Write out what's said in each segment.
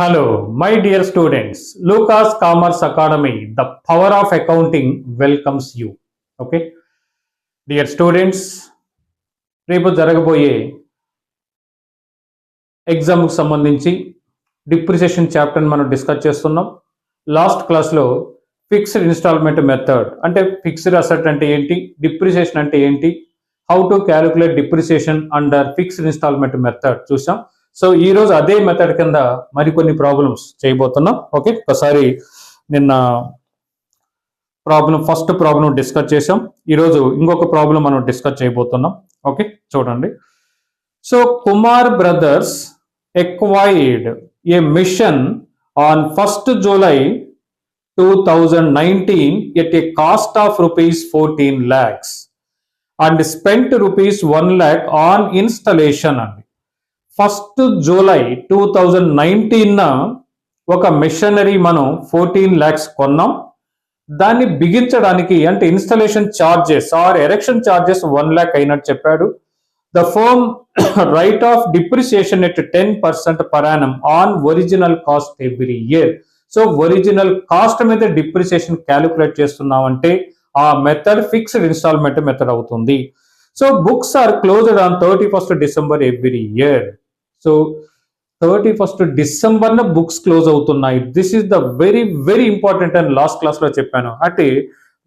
Hello, my dear students. Lucas Commerce Academy, the power of accounting welcomes you. Okay, dear students, రేపు జరగబోయే ఎగ్జామ్కి సంబంధించి depreciation చాప్టర్ని మనం discuss చేస్తున్నాం. లాస్ట్ క్లాస్లో ఫిక్స్డ్ ఇన్స్టాల్మెంట్ మెథడ్ అంటే ఫిక్స్డ్ అసెట్ అంటే ఏంటి, డిప్రిసియేషన్ అంటే ఏంటి, how to calculate depreciation under fixed instalment method చూసాం. సో ఈ రోజు అదే మెథడ్ కింద మరికొన్ని ప్రాబ్లమ్స్ చేయబోతున్నాం. ఓకే, ఒకసారి నిన్న ఫస్ట్ ప్రాబ్లం డిస్కస్ చేసాం. ఈరోజు ఇంకొక ప్రాబ్లం మనం డిస్కస్ చేయబోతున్నాం. ఓకే, చూడండి. So Kumar brothers acquired a machine on 1st July 2019 at a cost of rupees 14 lakhs and spent rupees 1 lakh on installation. అండి 1st July 2019 ఒక మిషనరీ మనం 14 lakhs కొన్నాం. దాన్ని బిగించడానికి అంటే installation charges or erection charges 1 lakh అయినట్టు చెప్పాడు. The firm write off depreciation at 10% per annum on original cost every year. So original cost మీద డిప్రిసియేషన్ క్యాలిక్యులేట్ చేస్తున్నామంటే ఆ మెథడ్ ఫిక్స్డ్ ఇన్స్టాల్మెంట్ మెథడ్ అవుతుంది. So books are closed on 31st December every year. So 31st December books close అవుతున్నాయి. This is the very very important అని last class లో చెప్పాను. అంటే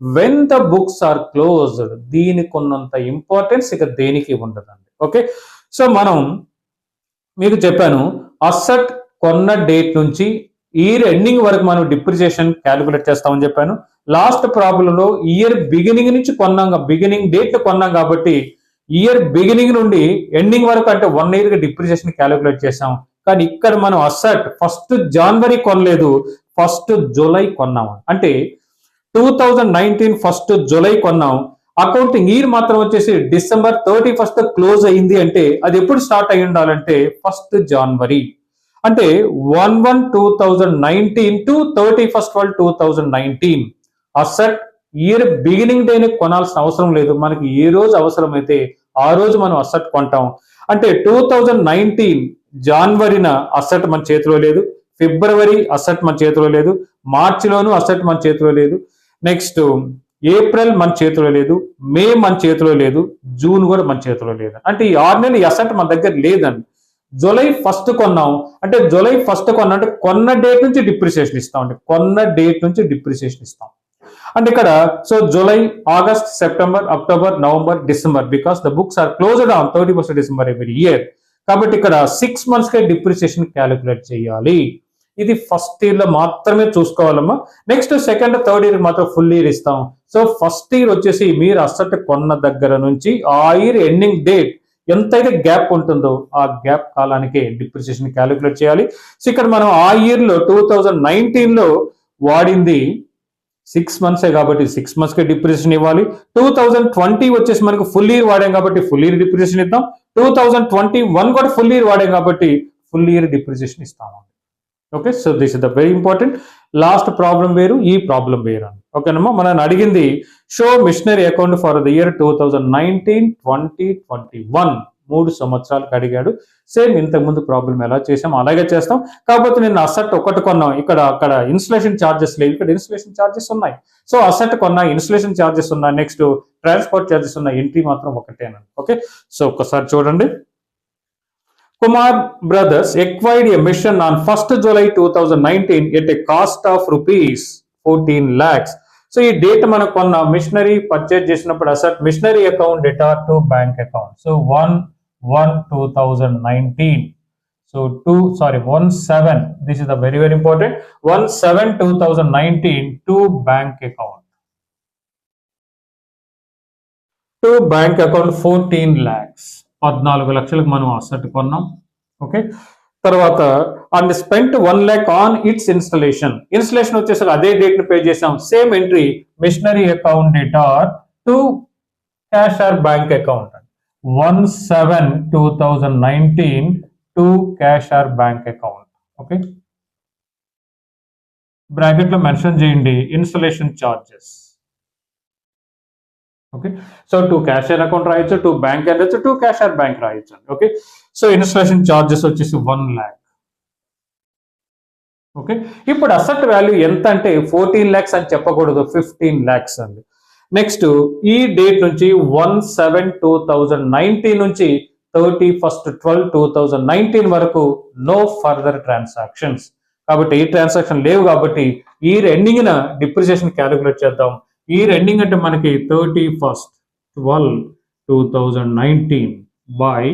when the books are closed దీనికి ఉన్నంత importance ఇక దేనికి ఉండదండి. ఓకే, సో మనం మీకు చెప్పాను అసెట్ కొన్న డేట్ నుంచి ఇయర్ ఎండింగ్ వరకు మనం డిప్రిసియేషన్ క్యాలిక్యులేట్ చేస్తామని చెప్పాను. లాస్ట్ ప్రాబ్లంలో ఇయర్ బిగినింగ్ నుంచి కొన్నాం, బిగినింగ్ డేట్ కొన్నాం కాబట్టి ఇయర్ బిగినింగ్ నుండి ఎండింగ్ వరకు అంటే 1 year డిప్రిసియేషన్ క్యాలిక్యులేట్ చేసాం. కానీ ఇక్కడ మనం అసెట్ 1st January కొనలేదు, 1st July కొన్నాం. అంటే 2019 1st July కొన్నాం. అకౌంటింగ్ ఇయర్ మాత్రం వచ్చేసి December 31st క్లోజ్ అయింది. అంటే అది ఎప్పుడు స్టార్ట్ అయి ఉండాలంటే 1st January. అంటే 1/1/2019 to 31st 2019 asset year beginning డేని కొనాల్సిన అవసరం లేదు. మనకి ఏ రోజు అవసరమైతే ఆ రోజు మనం అసెట్ కొంటాం. అంటే 2019 Januaryన అసెట్ మన చేతిలో లేదు, February అసెట్ మన చేతిలో లేదు, మార్చిలోను అసెట్ మన చేతిలో లేదు, నెక్స్ట్ ఏప్రిల్ మన చేతిలో లేదు, మే మన చేతిలో లేదు, జూన్ కూడా మన చేతిలో లేదు. అంటే ఈ 6 నెలలు ఈ అసెట్ మన దగ్గర లేదండి. July 1st కొన్నాం అంటే July 1st కొన్నా అంటే కొన్న డేట్ నుంచి డిప్రిసియేషన్ ఇస్తాం. అంటే కొన్న డేట్ నుంచి డిప్రిసియేషన్ ఇస్తాం. అంటే ఇక్కడ so July, August, September, October, November, December because the books are closed on 31st December every year. కాబట్టి ఇక్కడ 6 months కే డిప్రిసియేషన్ క్యాలిక్యులేట్ చేయాలి. ఇది ఫస్ట్ ఇయర్ లో మాత్రమే చూసుకోవాలమ్మా. నెక్స్ట్ సెకండ్, థర్డ్ ఇయర్ మాత్రం ఫుల్ ఇయర్ ఇస్తాం. సో ఫస్ట్ ఇయర్ వచ్చేసి మీరు అసెట్ కొన్న దగ్గర నుంచి ఆ ఇయర్ ఎండింగ్ డేట్ ఎంతైతే గ్యాప్ ఉంటుందో ఆ గ్యాప్ కాలానికి డిప్రిసియేషన్ క్యాలిక్యులేట్ చేయాలి. సో ఇక్కడ మనం ఆ ఇయర్ లో 2019 లో వాడింది 6 months కాబట్టి 6 months కి డిప్రిసియేషన్ ఇవ్వాలి. 2020 వచ్చేసి మనకు ఫుల్ ఇయర్ వాడాం కాబట్టి ఫుల్ ఇయర్ డిప్రిసియేషన్ ఇద్దాం. 2021 కూడా ఫుల్ ఇయర్ వాడాం కాబట్టి ఫుల్ ఇయర్ డిప్రిసియేషన్ ఇస్తాము. Okay, so this is the very important. Last problem వేరు, ఈ ప్రాబ్లం వేరు అని. ఓకేనమ్మా, మనం అడిగింది show machinery account for the year 2019, 20, 21 3 సంవత్సరాలకు అడిగాడు. సేమ్ ఇంతకుముందు ప్రాబ్లం ఎలా చేసాం అలాగే చేస్తాం. కాకపోతే నేను అసెట్ ఒకటి కొన్నాం, అక్కడ ఇన్స్టలేషన్ ఛార్జెస్ లేవు, ఇక్కడ ఇన్స్టలేషన్ ఛార్జెస్ ఉన్నాయి. సో అసెట్ కొన్నా, ఇన్స్టలేషన్ ఛార్జెస్ ఉన్నాయి, నెక్స్ట్ ట్రాన్స్పోర్ట్ ఛార్జెస్ ఉన్నాయి, ఎంట్రీ మాత్రం ఒకటేనండి. ఓకే, సో ఒక్కసారి చూడండి. Kumar brothers acquired a machine on 1st July 2019 at a cost of rupees 14 lakhs. So ఈ డేట్ మనం కొన్న మిషనరీ పర్చేజ్ చేసినప్పుడు asset machinery account debtor to bank account. So 1/1/2019. So 17 this is the very very important. 1/7/2019 to bank account. To bank account 14 lakhs 14 లక్షలకు మనం asset కొన్నాం. Okay, తర్వాత and spent 1 lakh on its installation. Installation వచ్చేసరికి అదే date ని pay చేసాం. Same entry machinery account debtor to cash or bank account. 1/7/2019 to cash or bank account. Okay, bracket లో mention చేయండి installation charges. Okay, so to cashier account రాయొచ్చు, to bank రాయొచ్చు, to cashier bank రాయొచ్చు. Okay, so installation charges వచ్చేసి 1 lakh. Okay, ఇప్పుడు asset value ఎంత అంటే 14 lakhs అని చెప్పకూడదు, 15 lakhs అండి. నెక్స్ట్ ఈ డేట్ నుంచి 1/7/2019 నుంచి 31/12/2019 వరకు నో ఫర్దర్ ట్రాన్సాక్షన్స్. కాబట్టి ఈ ట్రాన్సాక్షన్ లేవు కాబట్టి ఈ ఎండింగ్ డిప్రిసియేషన్ క్యాలిక్యులేట్ చేద్దాం. ఈ ఎండింగ్ అంటే మనకి 31/12/2019 బై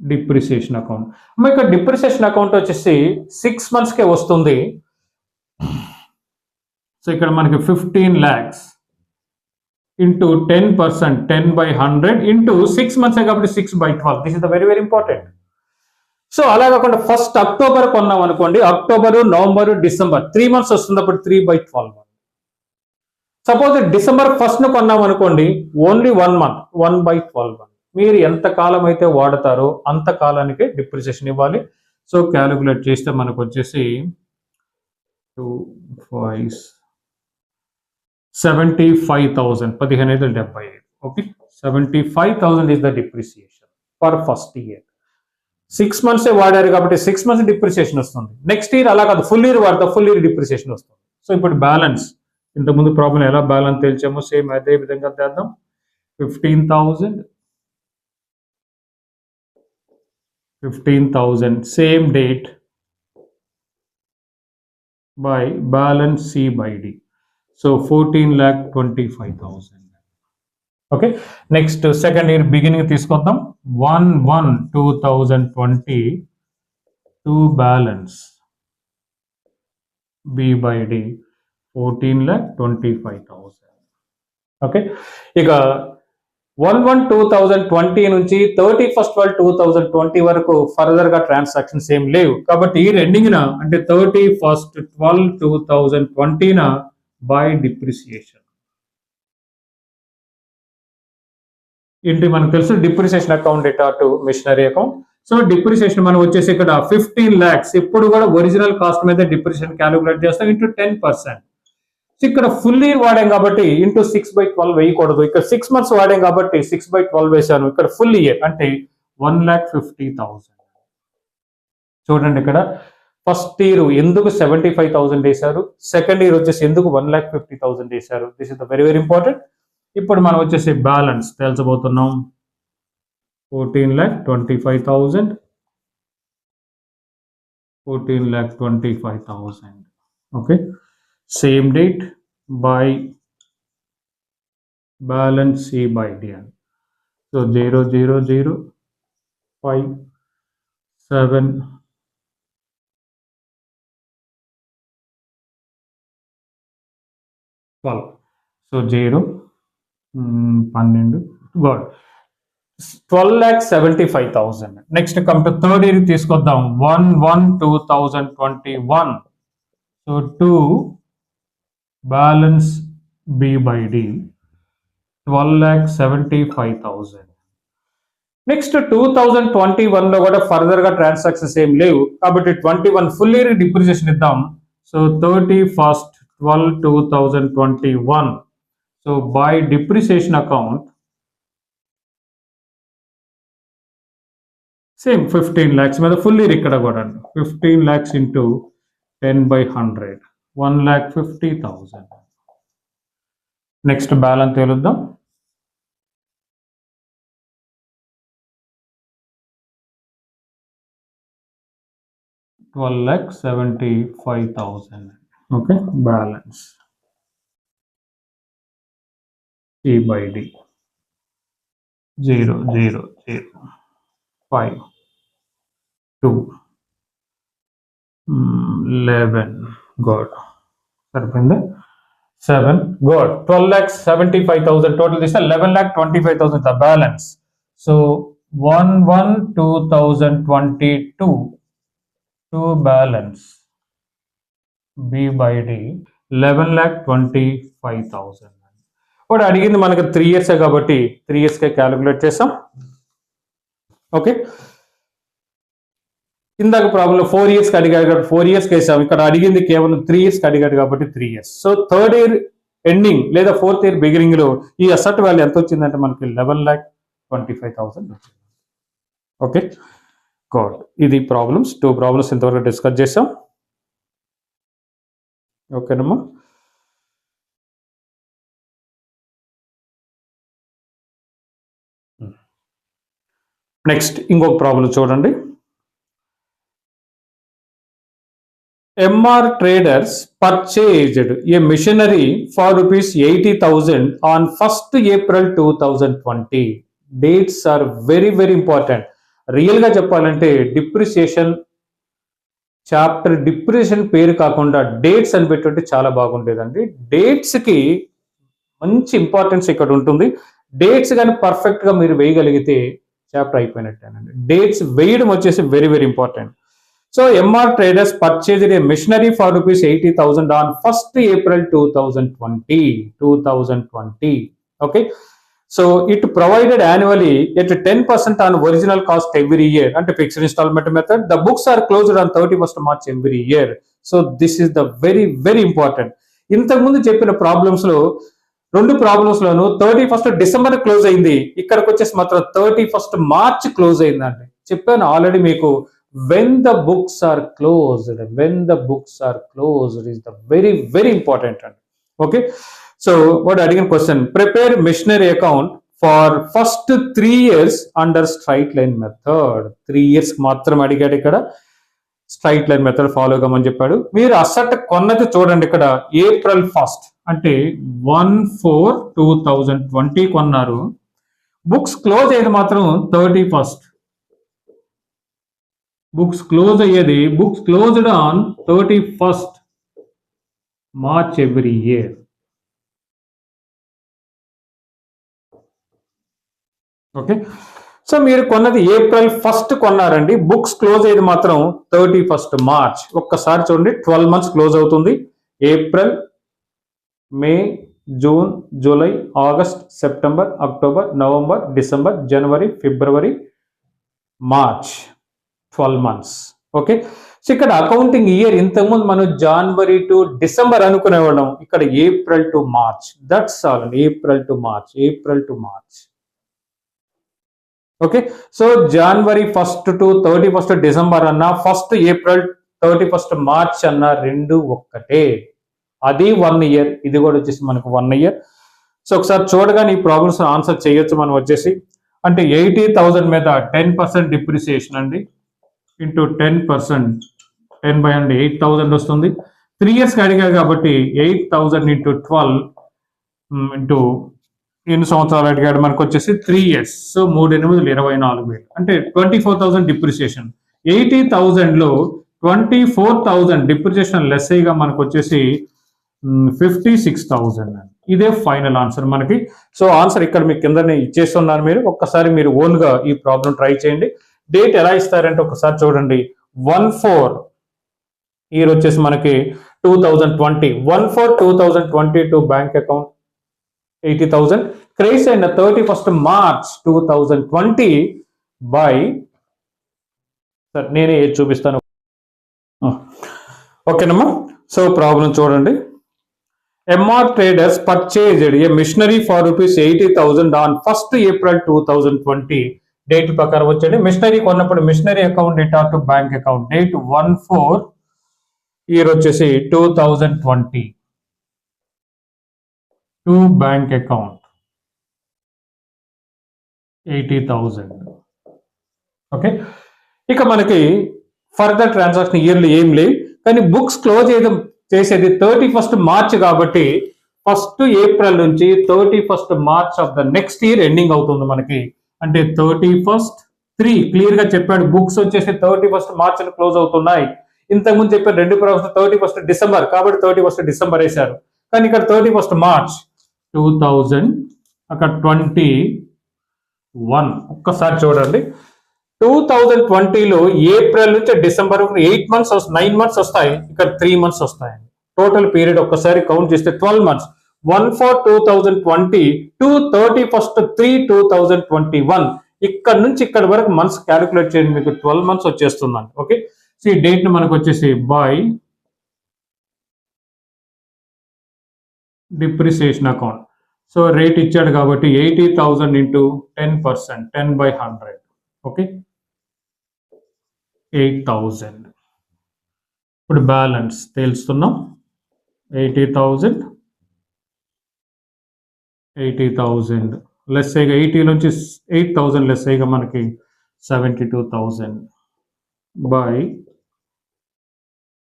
డిప్రిసియేషన్ అకౌంట్. ఇక్కడ డిప్రిసియేషన్ అకౌంట్ వచ్చేసి 6 monthsకే వస్తుంది. సో ఇక్కడ మనకి 15 lakhs ఇంటూ 10%, 10/100 ఇంటూ 6 months కాబట్టి 6/12. This is the very very important. So అలా కాకుండా 1st October కొన్నాం అనుకోండి, అక్టోబర్, నవంబర్, డిసెంబర్ 3 months వస్తుంది, అప్పుడు 3/12. సపోజ్ December 1st కొన్నాం అనుకోండి, ఓన్లీ 1 month, 1/12. మీరు ఎంత కాలం అయితే వాడతారో అంత కాలానికి డిప్రిసియేషన్ ఇవ్వాలి. సో క్యాలిక్యులేట్ చేస్తే మనకు వచ్చేసి 75,000, 15,575. Okay, 75,000 is the depreciation for first year. 6 months వాడారు కాబట్టి 6 months డిప్రిసియేషన్ వస్తుంది. నెక్స్ట్ ఇయర్ అలా కాదు, ఫుల్ ఇయర్ వాడతా, ఫుల్ ఇయర్ డిప్రిసియేషన్ వస్తుంది. సో ఇప్పుడు బ్యాలెన్స్, ఇంతకుముందు ప్రాబ్లం ఎలా బ్యాలెన్స్ తేల్చామో సేమ్ అదే విధంగా చేద్దాం. 15,000 same date by balance C by D. So 14,25,000. Okay, next second year beginning తీసుకొద్దాం. 1/1/2020 to balance B by D 14,25,000. Okay, ఇక 1/1/2020 నుంచి 31/12/2020 వరకు ఫర్దర్ గా ట్రాన్సాక్షన్స్ ఏం లేవు కాబట్టి ఈ ఎండింగ్ అంటే 31/12/2020 బై డిప్రిసియేషన్. ఏంటి మనకు తెలుసు, depreciation account debtor to machinery account. So depreciation మనం వచ్చేసి ఇక్కడ 15 lakhs ఇప్పుడు కూడా ఒరిజినల్ కాస్ట్ మీద డిప్రిసియేషన్ క్యాలిక్యులేట్ చేస్తాం ఇంటూ 10%. ఇక్కడ ఫుల్ ఇయర్ వాడాం కాబట్టి ఇంటూ 6/12 వేయకూడదు. ఇక్కడ 6 months వాడాం కాబట్టి 6/12 వేసాను. ఇక్కడ ఫుల్ ఇయర్ అంటే 1,50,000. చూడండి ఇక్కడ ఫస్ట్ ఇయర్ ఎందుకు 75,000 వేశారు, సెకండ్ ఇయర్ వచ్చేసి ఎందుకు 1,50,000 వేశారు. This is the very very important. ఇప్పుడు మనం వచ్చేసి బ్యాలెన్స్ తేల్చబోతున్నాం. 14,25,000, 14,25,000. Okay, same date by balance C by D. So 0,0,0,5,7 12. So 0 12 got 12,75,000. Next come to third year తీసుకొద్దాం. 1/1/2021. So 2 balance B by D 12,75,000. Next 2021 లో కూడా ఫర్దర్ గా ట్రాన్సాక్షన్స్ ఏం లేవు కాబట్టి 21 ఫుల్ ఇయర్ డిప్రిసియేషన్ ఇద్దాం. So 31/12/2021. So by depreciation account same 15 lakhs మీద full year ఇక్కడ కూడా 15 lakhs ఇంటూ 10/100 1,50,000. నెక్స్ట్ బ్యాలెన్స్ తేలుద్దాం. 12,75,000. Okay, balance C by D 0,0,0,5,2 11 God సరిపోయింది 7 God 12,75,000 టోటల్ తీస్తే 11,25,000 the balance. So 1/1/2022 to balance B by D 11,25,000. ఇప్పుడు అడిగింది మనకు 3 years కాబట్టి 3 years క్యాలిక్యులేట్ చేస్తాం. ఓకే, ఇందాక ప్రాబ్లం 4 years అడిగాడు కాబట్టి 4 years వేసాం. ఇక్కడ అడిగింది కేవలం 3 years అడిగాడు కాబట్టి 3 years. So third year ending లేదా ఫోర్త్ ఇయర్ బిగినింగ్ లో ఈ అసెట్ వాల్యూ ఎంత వచ్చిందంటే మనకి 11,25,000 వచ్చింది. ఓకే, గాడ్, ఇది ప్రాబ్లమ్స్, 2 ప్రాబ్లమ్స్ ఇంతవరకు డిస్కస్ చేసాం. ఓకేనమ్మా. నెక్స్ట్ ఇంకొక ప్రాబ్లం చూడండి. MR Traders purchased a machinery for rupees 80,000 on 1st April 2020. Dates are very very important. రియల్గా చెప్పాలంటే డిప్రిసియేషన్ చాప్టర్ డిప్రిసియేషన్ పేరు కాకుండా డేట్స్ అని పెట్టుంటే చాలా బాగుండేదండి. డేట్స్కి మంచి ఇంపార్టెన్స్ ఇక్కడ ఉంటుంది. డేట్స్ కానీ పర్ఫెక్ట్గా మీరు వేయగలిగితే చాప్టర్ అయిపోయినట్టేనండి. డేట్స్ వేయడం వచ్చేసి very very important. So MR Traders purchased a machinery for rupees 80,000 on 1st April 2020. Okay. So it provided annually at 10% on original cost every year. And fixed installment method. The books are closed on 31st March every year. So this is the very very important. ఇంతకుముందు చెప్పిన problems లో 2 problems లోను 31st December close అయింది. ఇక్కడికి వచ్చేసి మాత్రం 31st March close అయిందండి. చెప్పాను already మీకు. When the books are closed is the very very important. Okay, so what again question, prepare machinery account for first 3 years under straight line method. 3 years మాత్రం అడిగాడు ఇక్కడ. స్ట్రైట్ లైన్ మెథడ్ ఫాలో కమని చెప్పాడు. మీరు asset కొన్నది చూడండి ఇక్కడ April 1st అంటే 1/4/2020 కొన్నారు. బుక్స్ క్లోజ్ అయ్యేది మాత్రం 31st. బుక్స్ క్లోజ్ అయ్యేది books closed on 31st March every year. Okay, so మీరు కొన్నది ఏప్రిల్ 1st కొన్నారండి. బుక్స్ క్లోజ్ అయ్యేది మాత్రం 31st మార్చ్. ఒక్కసారి చూడండి, 12 months క్లోజ్ అవుతుంది. April, May, June, July, August, September, October, November, December, జనవరి, ఫిబ్రవరి, మార్చ్, 12 months. ఓకే, సో ఇక్కడ అకౌంటింగ్ ఇయర్ ఇంతకుముందు మనం జనవరి టు డిసెంబర్ అనుకునేవాళ్ళం. ఇక్కడ April to March. That's all. April to March. Okay, so జనవరి 1st టు 31st డిసెంబర్ అన్న, 1st ఏప్రిల్ 31st మార్చ్ అన్న, రెండు ఒక్కటే. అది 1 year. ఇది కూడా వచ్చేసి మనకు 1 year. సో ఒకసారి చూడగానే ఈ ప్రాబ్లమ్స్ ఆన్సర్ చేయొచ్చు మనం వచ్చేసి. అంటే 80,000 మీద 10% డిప్రిసియేషన్ అండి, ఇంటూ 10%, 10/100 8,000 వస్తుంది. 3 years అడిగారు కాబట్టి 8,000 ఇంటూ 12 ఇంటూ ఎన్ని సంవత్సరాలు అడిగాడు మనకు వచ్చేసి 3 years. సో 3 8 24,000 అంటే 24,000 డిప్రిసియేషన్. 80,000లో 24,000 డిప్రిసియేషన్ లెస్ అయ్యిగా మనకు వచ్చేసి 56,000. ఇదే ఫైనల్ ఆన్సర్ మనకి. సో ఆన్సర్ ఇక్కడ మీకు కిందనే ఇచ్చేస్తున్నాను. మీరు ఒక్కసారి మీరు ఓన్గా ఈ ప్రాబ్లం ట్రై చేయండి. డేట్ ఎలా ఇస్తారంటే ఒకసారి చూడండి. 1/4 ఇయర్ వచ్చేసి మనకి 2020. 1/4/2022 బ్యాంక్ అకౌంట్ 80,000 క్రెడిట్స్ అయిన 31st March 2020 బై, సార్ నేనే చూపిస్తాను. ఓకేనమ్మా. సో ప్రాబ్లం చూడండి. MR Traders purchased a machinery for rupees 80,000 on 1st April 2020. Date ప్రకారం వచ్చేది మిషనరీ కొన్నప్పుడు machinery account debtor to bank account. Date 1/4 year వచ్చేసి 2020 టు బ్యాంక్ అకౌంట్ 80,000. ఓకే, ఇక మనకి ఫర్దర్ ట్రాన్సాక్షన్ ఇయర్లీ ఏం లేవు. కానీ బుక్స్ క్లోజ్ చేసేది 31st మార్చ్ కాబట్టి 1st ఏప్రిల్ నుంచి 31st March of the next year ending అవుతుంది మనకి. అంటే 31st 3 క్లియర్ గా చెప్పాడు. బుక్స్ వచ్చేసి 31st మార్చ్ క్లోజ్ అవుతున్నాయి. ఇంతకుముందు చెప్పారు 2 ప్రాబ్లమ్స్ 31st డిసెంబర్ కాబట్టి 31st డిసెంబర్ వేశారు. కానీ ఇక్కడ 31st మార్చ్ 2000 అక్కడ 21. ఒక్కసారి చూడండి, 2020లో ఏప్రిల్ నుంచి డిసెంబర్ 8 months 9 months వస్తాయి. ఇక్కడ 3 months వస్తాయి. టోటల్ పీరియడ్ ఒక్కసారి కౌంట్ చేస్తే 12 months. 1/4/2020 to 31st 3/2021. ఇక్కడ నుంచి ఇక్కడ వరకు మంత్స్ క్యాలిక్యులేట్ చేయండి, మీకు 12 months వచ్చేస్తుందండి. ఓకే, సో ఈ డేట్ ని మనకు వచ్చేసి by depreciation account. So rate ఇచ్చాడు కాబట్టి 80,000 ఇంటూ 10%, 10/100. ఓకే, 8,000. ఇప్పుడు బ్యాలెన్స్ తెలుస్తున్నాం. 80,000 లెస్ అయ్యగా 80 నుంచి 8,000 లెస్ అయ్యగా మనకి 72,000 by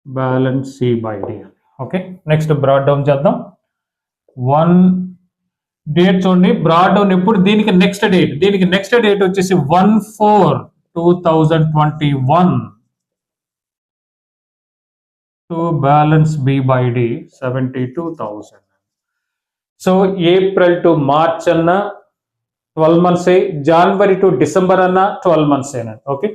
balance C by D. Okay, next brought down చేద్దాం. 1 డేట్ చూడండి, బ్రాడ్ డౌన్ ఎప్పుడు దీనికి నెక్స్ట్ డేట్ వచ్చేసి 1/4/2021 to balance B by D 72,000. So April to March అన్న 12 months, జనవరి టు డిసెంబర్ అన్న 12 months. ఓకే,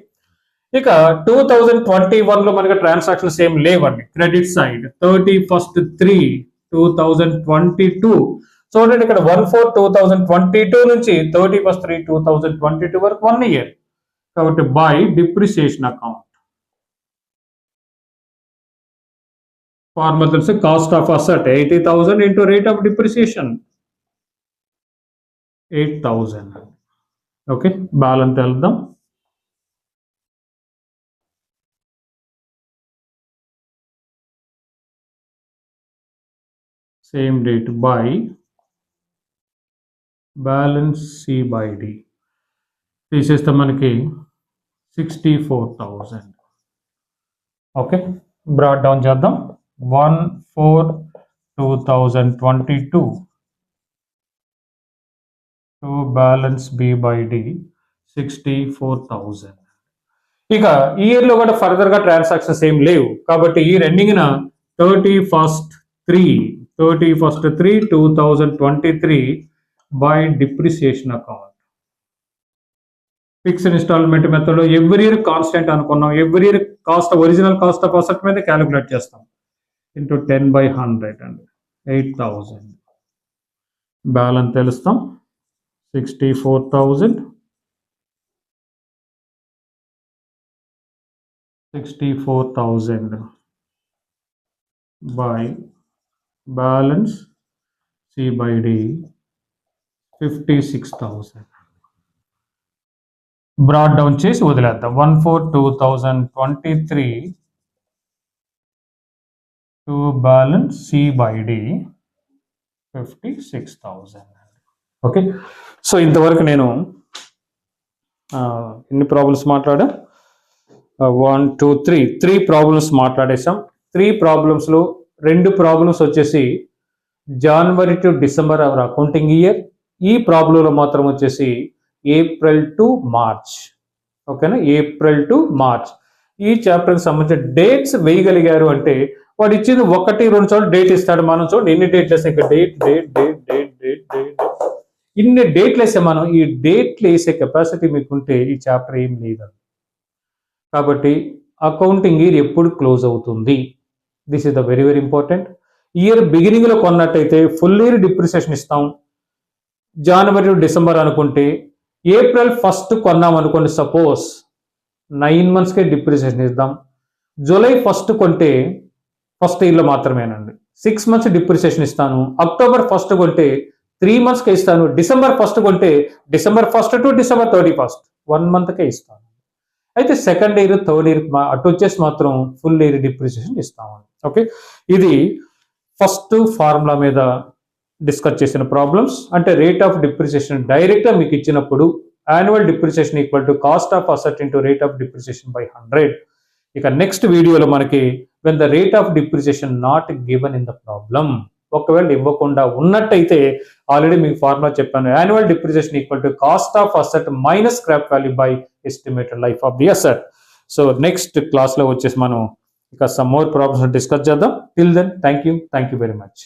ఇక 2021 లో మనకి ట్రాన్సాక్షన్స్ ఏం లేవండి. Credit side 31/3/2022. చూడండి ఇక్కడ 1/4/2022 నుంచి 31/3/2022 వరకు 1 year. కాబట్టి బై డిప్రిసియేషన్ అకౌంట్. ఫార్ములా తెలుసు, cost of asset 80,000 into rate of depreciation 8,000. Okay, balance వెళ్దాం. Same date by balance C by D తీసేస్తే మనకి 64,000. ఓకే, బ్రాడ్ డౌన్ చేద్దాం. 1/4/2022 to balance B by D 64,000. ఇక ఈ ఇయర్ లో కూడా ఫర్దర్ గా ట్రాన్సాక్షన్స్ ఏం లేవు కాబట్టి ఈ ఎండింగ్ న 31/3/2023 by depreciation account. Fixed instalment method లో ఎవ్రీ ఇయర్ కాన్స్టెంట్ అనుకున్నాం. Every year cost original cost of asset మీద క్యాలిక్యులేట్ చేస్తాం. ఇంటూ 10/100 అండి 8,000. బ్యాలెన్స్ తెలుస్తాం. 64,000 by balance C by D 56,000. Brought down చేసి వదిలేద్దాం. 1/4/2023 to balance C by D 56,000. Okay, so ఇంతవరకు నేను ఎన్ని ప్రాబ్లమ్స్ మాట్లాడా? 1 2 3 ప్రాబ్లమ్స్ మాట్లాడేసాం. 3 ప్రాబ్లమ్స్లో 2 ప్రాబ్లమ్స్ వచ్చేసి జనవరి to December our accounting year. ఈ ప్రాబ్లంలో మాత్రం వచ్చేసి ఏప్రిల్ టు మార్చ్. ఓకేనా, ఏప్రిల్ టు మార్చ్. ఈ చాప్టర్కి సంబంధించిన డేట్స్ వేయగలిగారు అంటే వాడు ఇచ్చింది 1 2 చోట్ల డేట్ ఇస్తాడు. మనం చూడండి ఎన్ని డేట్లు వేసాం ఇక్కడ. డేట్ ఇన్ని డేట్లు వేసే మనం ఈ డేట్లు వేసే కెపాసిటీ మీకుంటే ఈ చాప్టర్ ఏం లేదు. కాబట్టి అకౌంటింగ్ ఇయర్ ఎప్పుడు క్లోజ్ అవుతుంది, this is the very very important. Year beginning లో కొన్నట్టయితే ఫుల్ ఇయర్ డిప్రిసియేషన్ ఇస్తాం. జనవరి టు డిసెంబర్ అనుకుంటే ఏప్రిల్ 1 కొన్నాం అనుకోండి, సపోజ్ 9 monthsకే డిప్రిసియేషన్ ఇద్దాం. జూలై 1 కొంటే ఫస్ట్ ఇయర్లో మాత్రమేనండి 6 months డిప్రిసియేషన్ ఇస్తాను. అక్టోబర్ 1 కొంటే 3 monthsకే ఇస్తాను. డిసెంబర్ 1 కొంటే డిసెంబర్ 1 టు డిసెంబర్ 31 1 monthకే ఇస్తాను. అయితే సెకండ్ ఇయర్ థర్డ్ ఇయర్ అటు వచ్చేసి మాత్రం ఫుల్ ఇయర్ డిప్రిసియేషన్ ఇస్తాము. ఓకే, ఇది ఫస్ట్ ఫార్ములా మీద డిస్కస్ చేసిన ప్రాబ్లమ్స్. అంటే రేట్ ఆఫ్ డిప్రిసియేషన్ డైరెక్ట్గా మీకు ఇచ్చినప్పుడు annual depreciation equal to cost of asset into rate of depreciation by 100. ఇక నెక్స్ట్ వీడియోలో మనకి when the rate of depreciation not given in the problem, ఒకవేళ ఇవ్వకుండా ఉన్నట్టయితే ఆల్రెడీ మీకు ఫార్ములా చెప్పాను. Annual depreciation equal to cost of asset minus scrap value by estimated life of the asset. So next క్లాస్లో వచ్చేసి మనం ఇక సమ్ మోర్ ప్రాబ్లమ్స్ డిస్కస్ చేద్దాం. Till then thank you very much.